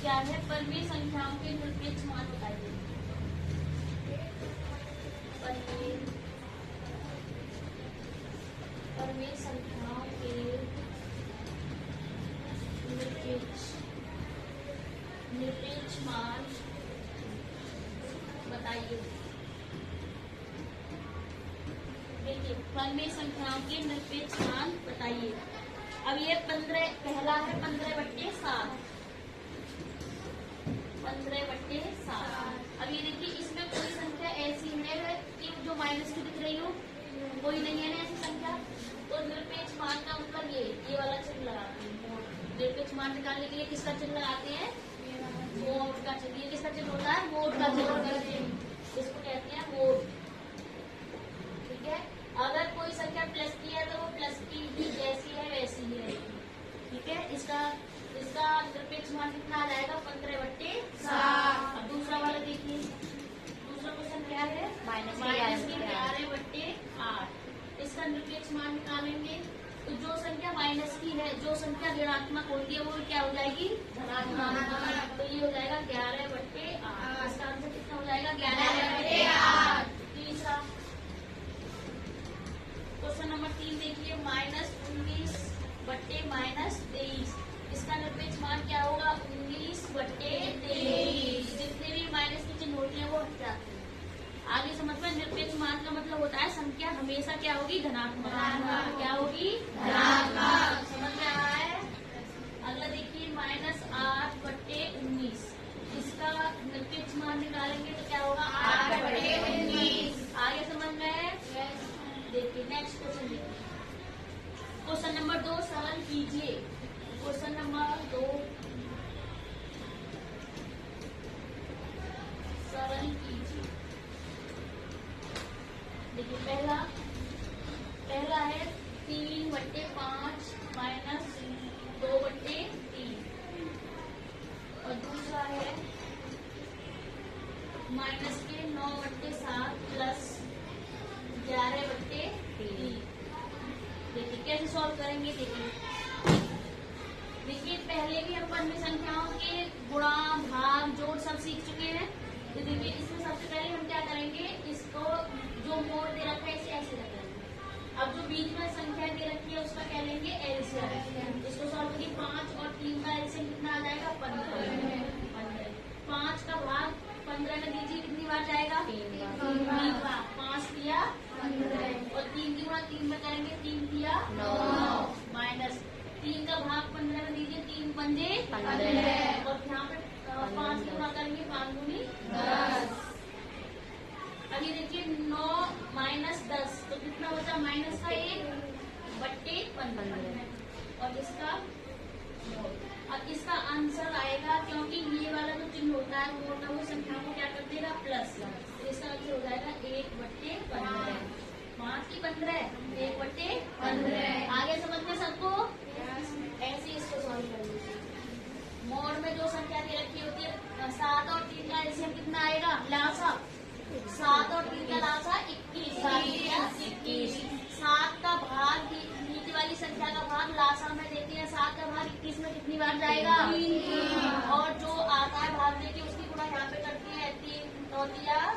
क्या है, परिमेय संख्याओं के निरपेक्ष मान बताइए। परिमेय संख्याओं के निरपेक्ष मान बताइए। देखिए, परिमेय संख्याओं के निरपेक्ष मान बताइए। अब ये 15 पहला है 15/7। 15/7। अब ये देखिए, इसमें कोई संख्या ऐसी है कि जो माइनस की दिख रही हो, कोई नहीं है ना ऐसी संख्या। तो निरपेक्ष मान का मतलब ये वाला चिन्ह लगाते हैं। निरपेक्ष मान निकालने के लिए किसका चिन्ह लगाते हैं? मोड का चिन्ह। ये किसका चिन्ह होता है? मोड का चिन्ह, इसको कहते हैं मोड। ठीक है, अगर कोई संख्या प्लस की है तो वो प्लस की ही जैसी है वैसी ही रहेगी। ठीक है, इसका निरपेक्ष मान कितना आ जाएगा? 15/7। अब दूसरा वाला देखिए, दूसरा क्वेश्चन क्या है? -11/8। इसका निरपेक्ष मान निकालेंगे तो जो संख्या माइनस की है, जो संख्या ऋणात्मक होती है, वो क्या हो जाएगी? धनात्मक। तो ये हो जाएगा 11/8। इसका आंसर कितना हो जाएगा? 11/8। तीसरा क्वेश्चन नंबर 3 देखिए, -19/-23। इसका निरपेक्ष मान क्या होगा? 19/23। जितने भी माइनस के चिन्ह होते हैं वो हट जाते हैं। आगे समझ में, निरपेक्ष मान का मतलब होता है संख्या हमेशा क्या होगी? धनात्मक। क्या होगी? धनात्मक। समझ में आ रहा है? अगला देखिए, -8/19। इसका निरपेक्ष मान निकालेंगे तो क्या होगा? 8/19। आगे समझ में है? देखिए, नेक्स्ट क्वेश्चन देखिए, क्वेश्चन नंबर 2 सरल कीजिए। क्वेश्चन नंबर 2 सरल कीजिए। देखिए, पहला है 3/5 - 2/3। और दूसरा है -9/7 प्लस 11/3। देखिए कैसे सॉल्व करेंगे। देखिए पहले भी हम परिमेय संख्याओं के गुणा, भाग, जोड़ सब सीख चुके हैं। तो देखिए, इसमें सबसे पहले हम क्या करेंगे, इसको जो मोड दे रखा है इसे ऐसे रखेंगे। अब जो बीच में संख्या दे रखी है उसका क्या लेंगे? एलसीएम। इसको सॉल्व करिए। 5 और 3 का एलसीएम कितना आ जाएगा? 15। 5 का भाग 15 में दीजिए, कितनी बार जाएगा? 3 बार। 5 दिया 15 और 3 की गुणा 3 में करेंगे, 3 दिया 9 माइनस 3 का भाग 15 में दीजिए, 3 पंजे 15 और यहाँ पे 5 की गुणा करेंगे, 5 दूनी 10। अभी देखिए 9 - 10 तो कितना होता है? माइनस का 1/15 और इसका। अब इसका आंसर आएगा, क्योंकि ये वाला जो चिन्ह होता है मोड का, वो संख्या को क्या कर देगा? प्लस। तो इसका आंसर हो जाएगा 1/15। 5 की 15, 1/15। आगे समझ में सबको? ऐसे इसको सॉल्व कर लीजिए। मोड में जो संख्या दे रखी होती है, 7 और 3 का एलसीएम कितना आएगा? लासा 7 और 3 का लासा 21। 7 का भाग नीचे वाली संख्या का भाग लासा में देते हैं। 7 का भाग 21 में कितनी बार जाएगा? 3। और जो आता है भाग देके उसकी गुणा यहाँ पे करती है। 3 9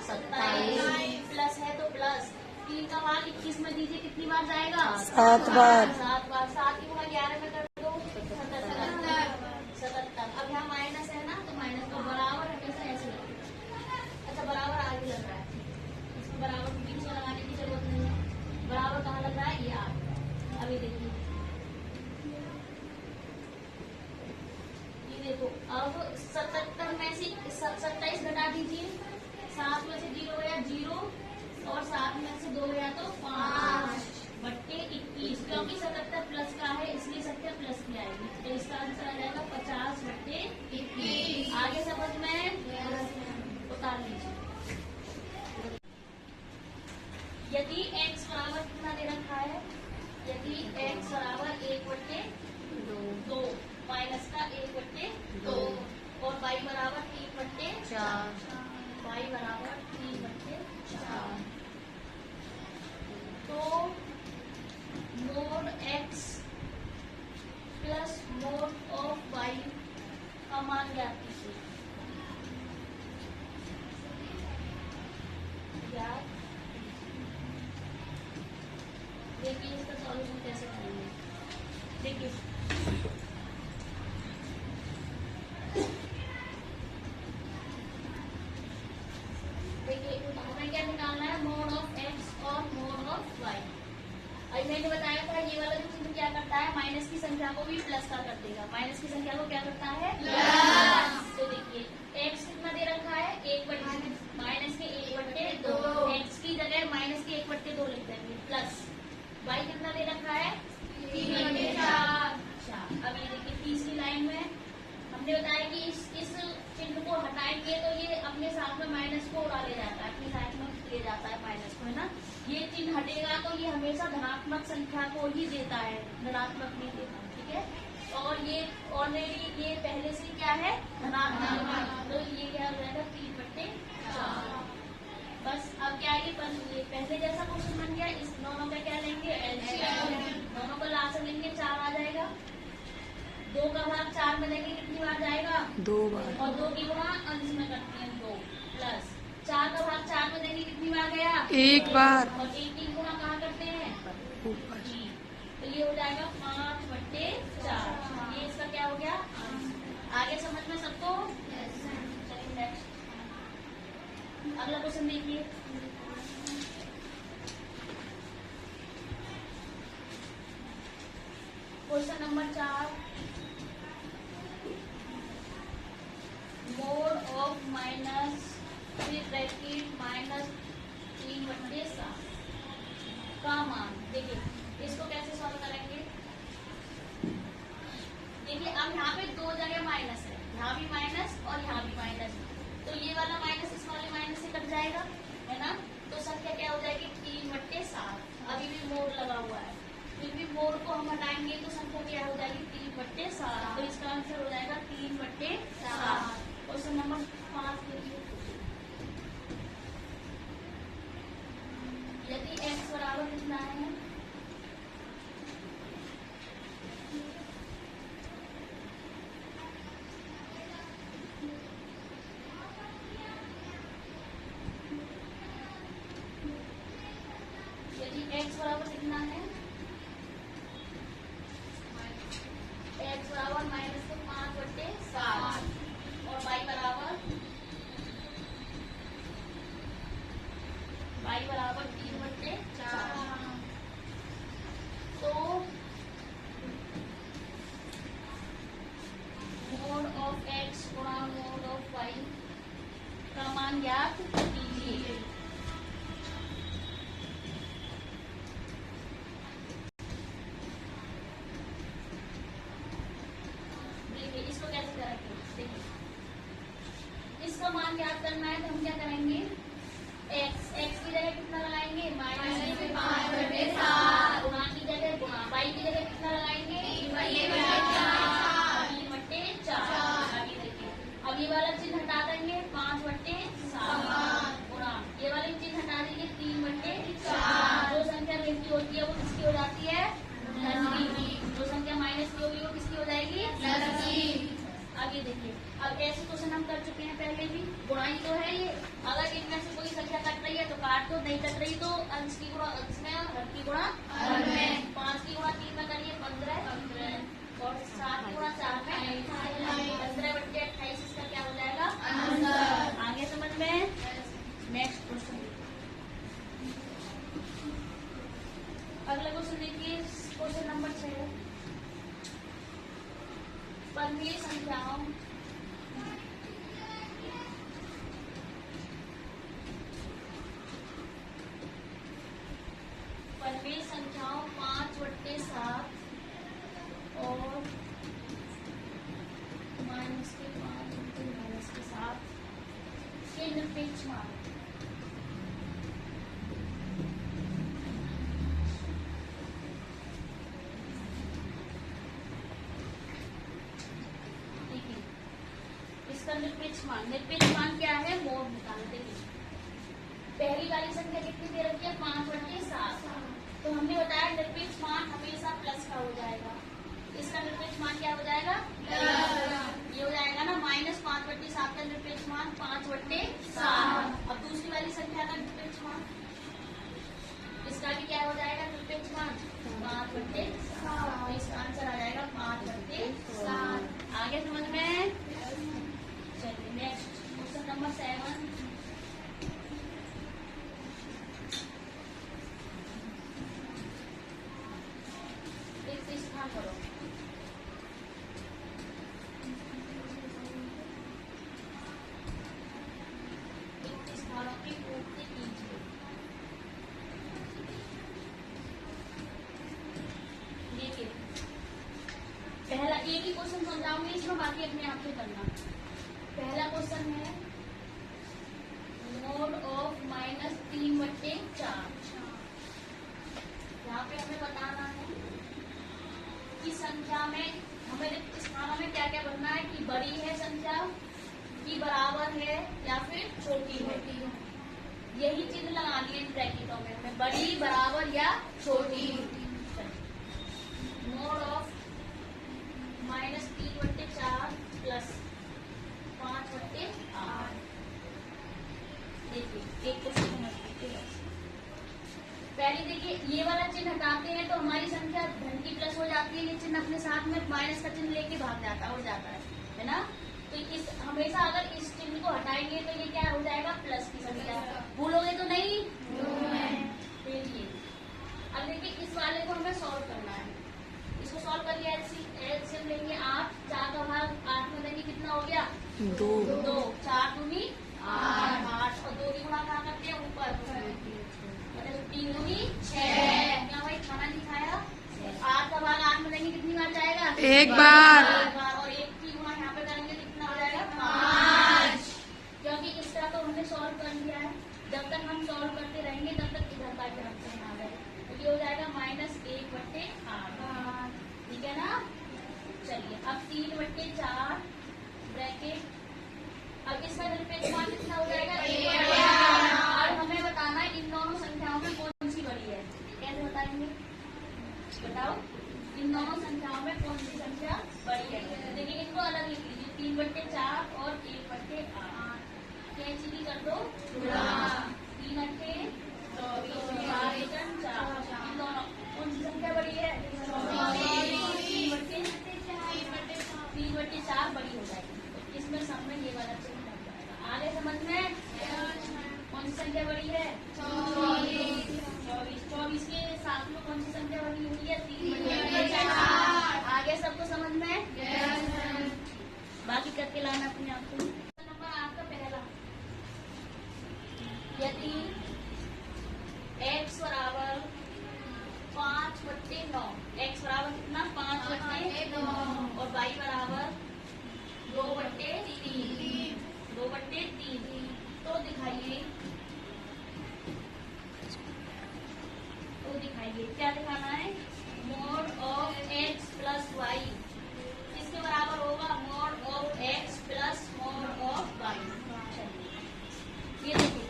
27 प्लस है तो प्लस। 3 का भाग 21 में दीजिए, कितनी बार जाएगा? 7 बार। 7 बार। 7 की गुणा 11 में कर दो, 77। अब यहाँ माइनस है ना, तो माइनस को बराबर हमेशा ऐसे लगेगा। अच्छा, बराबर आगे लग रहा है, इसको बराबर बीच में लगाने की जरूरत नहीं है। बराबर कहाँ लग रहा है? ये आगे। अभी देखिए, ये देखो, अब 77 में से 27 घटा दीजिए। 7 में से 0 गया 0 और 7 में से 2 गया तो 5/21। क्योंकि 77 प्लस का है इसलिए संख्या प्लस की आएगी। तो इसका आंसर आ जाएगा 50/21। आगे समझ में? उतार लीजिए। यदि x बराबर कितना दे रखा है? यदि x बराबर 1/2 माइनस का 1/2 और y बराबर 3/4, y बराबर 3/4, तो mode x plus mode of y का मान ज्ञात कीजिए। देखिए हमें क्या निकालना है, मोड ऑफ एक्स और मोड ऑफ वाई। अभी मैंने बताया था ये वाला जो चिन्ह क्या करता है, माइनस की संख्या को भी प्लस का कर देगा। माइनस की संख्या को क्या करता है, प्लस। तो देखिए एक्स कितना दे रखा है, 1/2, माइनस के 1/2, एक्स की जगह माइनस के 1/2 लिख देंगे, प्लस वाई कितना दे रखा है, 3/4। अब ये देखिए तीसरी लाइन में हमने बताया कि इस चिन्ह को हटाएंगे तो ये अपने साथ में माइनस को उड़ा ले जाता है, अपने साथ में ले जाता है माइनस को, है ना। ये चिन्ह हटेगा तो ये हमेशा धनात्मक संख्या को ही देता है, ऋणात्मक नहीं देता, ठीक है। और ये ऑलरेडी ये पहले से क्या है, धनात्मक, तो ये क्या हो जाएगा, 3/4। बस अब क्या है, पहले जैसा क्वेश्चन बन गया। इस दोनों का क्या लेंगे, एलसीएम, दोनों का लास्ट लेंगे, 4 आ जाएगा। 2 का भाग 4 में देंगे, कितनी बार जाएगा, 2 बार, और 2 की गुणा अंश में करते हैं 2, प्लस 4 का भाग 4 में देंगे, कितनी बार गया, 1 बार, और 1 की गुणा कहाँ करते हैं, ऊपर। तो ये हो जाएगा 5/4। ये इसका क्या हो गया, आगे समझ में सबको। चलिए नेक्स्ट, अगला क्वेश्चन देखिए। क्वेश्चन नंबर 4, मोड ऑफ -3/7 का मान। देखिए इसको कैसे सॉल्व करेंगे, देखिए अब यहाँ पे 2 जगह माइनस है, यहाँ भी माइनस और यहाँ भी माइनस, तो ये वाला माइनस इस वाले माइनस से कट जाएगा, है ना। तो संख्या क्या हो जाएगी, 3/7। अभी भी मोड लगा हुआ है, फिर भी मोड को हम हटाएंगे तो संख्या क्या हो जाएगी, 3/7। तो इसका आंसर हो जाएगा 3/7। क्वेश्चन नंबर 5 देखिए, यदि x बराबर कितना है, यदि x बराबर कितना है, x बराबर -5/7 और y बराबर 3/4। तो मोड ऑफ x गुणा मोड ऑफ y का मान ज्ञात कीजिए। देखिए इसको कैसे करेंगे, देखिए इसका मान ज्ञात करना है तो हम क्या करेंगे, x की जगह कितना लगाएंगे, -5/7, गुणा की जगह गुणा, y की जगह कितना लगाएंगे, 3/4। अभी देखिए अब ये वाला चिन्ह हटा देंगे, 5/7 गुणा ये वाले चिन्ह हटा देंगे, 3/4। जो संख्या ऋण होती है वो किसकी हो जाती है, धन की। जो संख्या माइनस की होगी वो किसकी हो जाएगी, प्लस की। आगे देखिए, अब ऐसे क्वेश्चन हम कर चुके हैं पहले भी, गुणाई तो है ये, अगर इनमें से कोई संख्या कट रही है तो काट दो, नहीं कट रही तो अंश की गुणा अंश में और हर की गुणा हर में। 5 की गुणा 3 में करिए 15 और 7 की गुणा 4 में 15/28। इसका क्या हो जाएगा, आंसर। आगे समझ में। नेक्स्ट क्वेश्चन, अगला क्वेश्चन देखिए, क्वेश्चन नंबर 6, पन्नी संख्याओं पन्नी संख्याओं 5/7 और माइनस के 7 के निरपेक्ष मान। निरपेक्ष मान क्या है, मोड निकालना। देखिए पहली वाली संख्या कितनी दे रखी है, 5/7। तो हमने बताया निरपेक्ष मान हमेशा प्लस का हो जाएगा। इसका निरपेक्ष मान क्या हो जाएगा, ये हो जाएगा ना, -5/7 का निरपेक्ष मान 5/7। अब दूसरी वाली संख्या का निरपेक्ष मान, इसका भी क्या हो जाएगा, निरपेक्ष मान 5/7। तो इसका आंसर आ जाएगा 5/7। आगे समझ में। की बराबर है या फिर छोटी है, यही चीज लगानी है इन ब्रैकेटों में, बड़ी, बराबर या छोटी। Mode of -3/4 plus 5/8। देखिए एक क्वेश्चन समझते हैं। पहले देखिए ये वाला चिन्ह हटाते हैं तो हमारी संख्या धन की प्लस हो जाती है, ये चिन्ह अपने साथ में माइनस का चिन्ह लेके भाग जाता हो जाता है ना। तो इस हमेशा अगर इस चिन्ह को हटाएंगे तो ये क्या हो जाएगा, प्लस की संख्या। भूलोगे तो नहीं। अब देखिए इस वाले को हमें सॉल्व करना है, इसको सॉल्व कर लिया, एलसीएम लेंगे 8, 4 का भाग 8 में देंगे, कितना हो गया 2, 4 दूनी 8 और 2 की गुणा कहाँ करते हैं ऊपर, 3 दूनी 6। क्या भाई खाना नहीं खाया, 8 का भाग 8 में देंगे कितनी बार जाएगा, एक बार, और 1 की गुणा यहाँ पे करेंगे कितना हो जाएगा 5। क्योंकि इस तरह तो हमने सॉल्व कर लिया है, जब तक हम सॉल्व करते रहेंगे तब तक इधर का भी हमसे आ गए, तो ये हो जाएगा -1/8। ठीक है ना। चलिए अब 3/4 ब्रैकेट, अब इसका निरपेक्ष मान कितना हो जाएगा 1/8। और हमें बताना है इन दोनों संख्याओं में कौन सी बड़ी है, कैसे बताएंगे, बताओ इन दोनों संख्याओं में कौन सी संख्या बड़ी है। देखिए इनको अलग लिख लीजिए, 3/4 और 1/8। कैंची की कर दो 3 अट्ठे 24, 4 एकम 4, इन दोनों कौन सी संख्या बड़ी है, 3/4 बड़ी हो जाएगी, इसमें सब में ये वाला चिन्ह बन जाएगा। आगे समझ में कौन सी संख्या बड़ी है, 24। 24 के साथ में कौन सी संख्या बड़ी हुई है, 3/4। आगे सबको समझ में, बाकी करके लाना अपने आप को। नंबर आपका पहला, यदि x बराबर 5/9, x बराबर कितना 5/9 और y बराबर 2/3, 2/3, तो दिखाइए क्या दिखाना है, mode of x plus y किसके बराबर होगा, mode of x plus mode of y। ये देखिए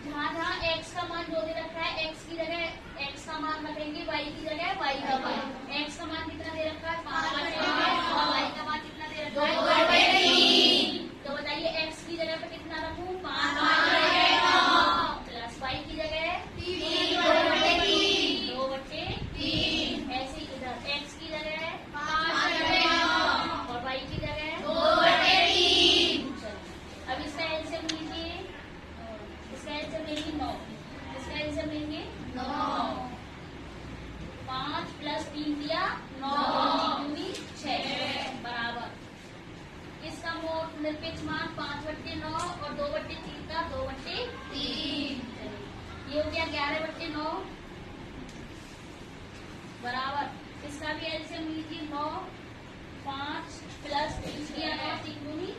जहाँ x का मान जो दे रखा है, x की जगह x का मान रखेंगे, y की जगह y का मान। x का मान कितना दे रखा है 5/9 और y का मान कितना दे रखा है 2/3। तो बताइए x की जगह पे कितना रखूं, 5/9 प्लस y की जगह 3/3, 2/3। ऐसे इधर x की जगह 5/9 और y की जगह 2/3। अब इसका एलसीएम लीजिए, इसका एलसीएम लेंगे 9, इसका एलसीएम लेंगे 9, 5 प्लस 3 दिया 9, 6 बराबर, इसका मोड निरपेक्ष मान 5/9 और 2/3 का 2/3, ये हो गया 11/9 बराबर, इसका भी एलसीएम लीजिए 9, 5 प्लस 3 दिया 9, 3 दूनी